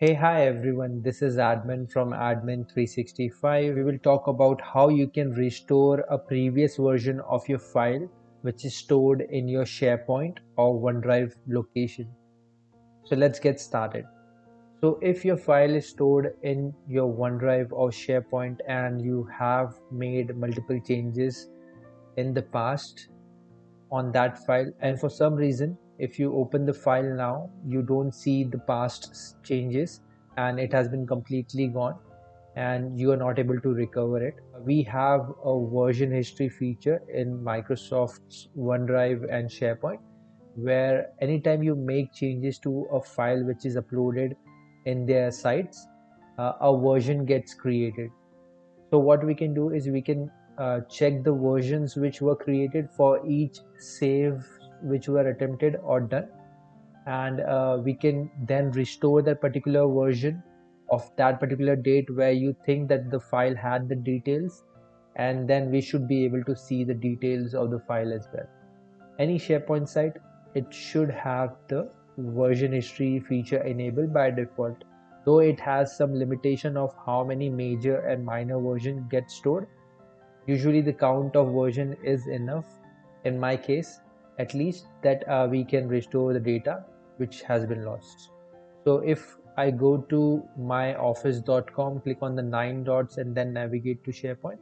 Hi everyone, this is Admin from Admin 365. We will talk about how you can restore a previous version of your file which is stored in your Sharepoint or OneDrive location. So let's get started. So if your file is stored in your OneDrive or Sharepoint and you have made multiple changes in the past on that file, and for some reason if you open the file now you don't see the past changes and it has been completely gone and you are not able to recover it, we have a version history feature in Microsoft's OneDrive and SharePoint where anytime you make changes to a file which is uploaded in their sites, a version gets created. So what we can do is we can check the versions which were created for each save which were attempted or done, and we can then restore that particular version of that particular date where you think that the file had the details, and then we should be able to see the details of the file as well. Any SharePoint site, it should have the version history feature enabled by default, though it has some limitation of how many major and minor versions get stored. Usually the count of version is enough, in my case at least, that we can restore the data which has been lost. So if I go to myoffice.com, click on the 9 dots and then navigate to SharePoint,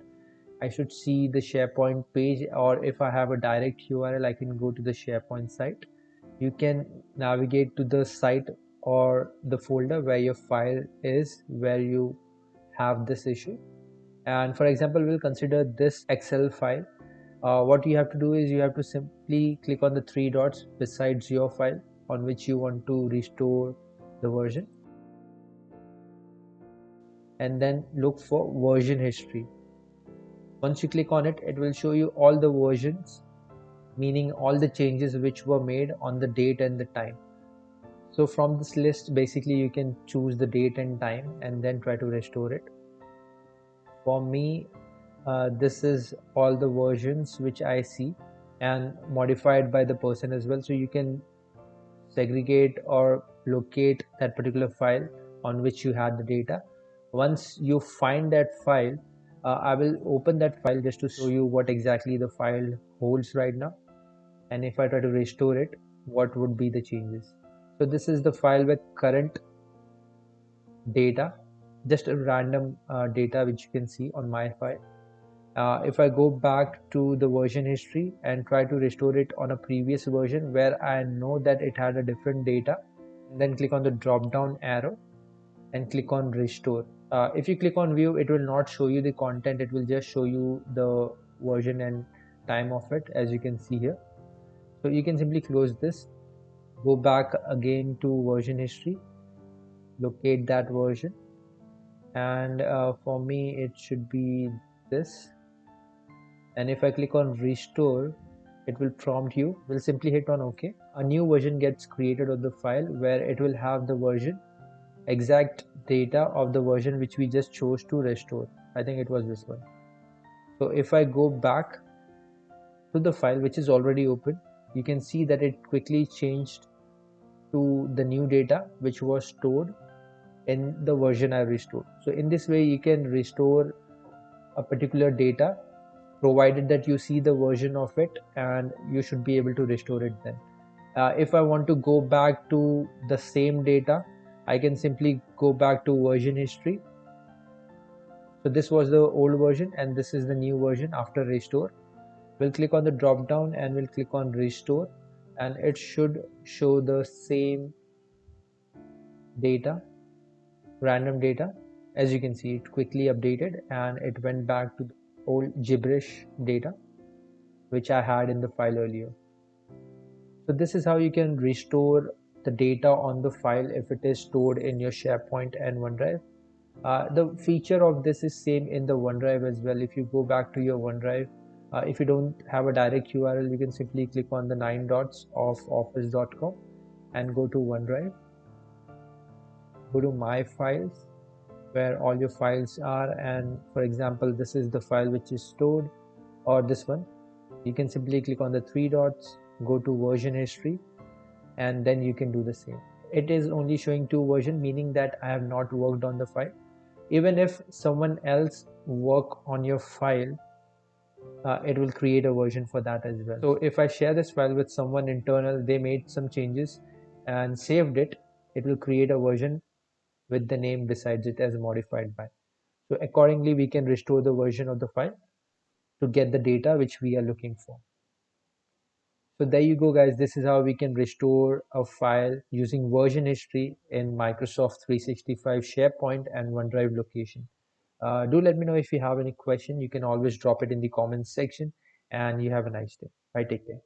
I should see the SharePoint page, or if I have a direct URL I can go to the SharePoint site. You can navigate to the site or the folder where your file is, where you have this issue. And for example, we'll consider this Excel file. What you have to do is you have to simply click on the 3 dots besides your file on which you want to restore the version, and then look for version history. Once you click on it, it will show you all the versions, meaning all the changes which were made on the date and the time. So from this list, basically you can choose the date and time and then try to restore it. For me, this is all the versions which I see and modified by the person as well. So you can segregate or locate that particular file on which you had the data. Once you find that file, I will open that file just to show you what exactly the file holds right now, and if I try to restore it, what would be the changes. So this is the file with current data, just a random data which you can see on my file. If I go back to the version history and try to restore it on a previous version where I know that it had a different data, then click on the drop down arrow and click on restore. If you click on view, it will not show you the content, it will just show you the version and time of it, as you can see here. So you can simply close this, go back again to version history, locate that version, and for me it should be this. And if I click on restore, it will prompt you. We'll simply hit on OK. A new version gets created of the file where it will have the version, exact data of the version which we just chose to restore. I think it was this one. So if I go back to the file which is already open, you can see that it quickly changed to the new data which was stored in the version I restored. So in this way you can restore a particular data, provided that you see the version of it, and you should be able to restore it then. If I want to go back to the same data, I can simply go back to version history. So this was the old version and this is the new version after restore. We'll click on the drop down and we'll click on restore, and it should show the same data, random data. As you can see, it quickly updated and it went back to the old gibberish data which I had in the file earlier. So this is how you can restore the data on the file if it is stored in your SharePoint and OneDrive. The feature of this is same in the OneDrive as well. If you go back to your OneDrive, if you don't have a direct URL, you can simply click on the 9 dots of office.com and go to OneDrive. Go to My Files, where all your files are, and for example this is the file which is stored, or this one. You can simply click on the 3 dots, go to version history, and then you can do the same. it is only showing two version, meaning that I have not worked on the file. Even if someone else work on your file, it will create a version for that as well. So if I share this file with someone internal, they made some changes and saved it, it will create a version with the name besides it as modified by. So accordingly, we can restore the version of the file to get the data which we are looking for. So there you go, guys. This is how we can restore a file using version history in Microsoft 365 SharePoint and OneDrive location. Do let me know if you have any question. You can always drop it in the comments section, and you have a nice day. Bye, take care.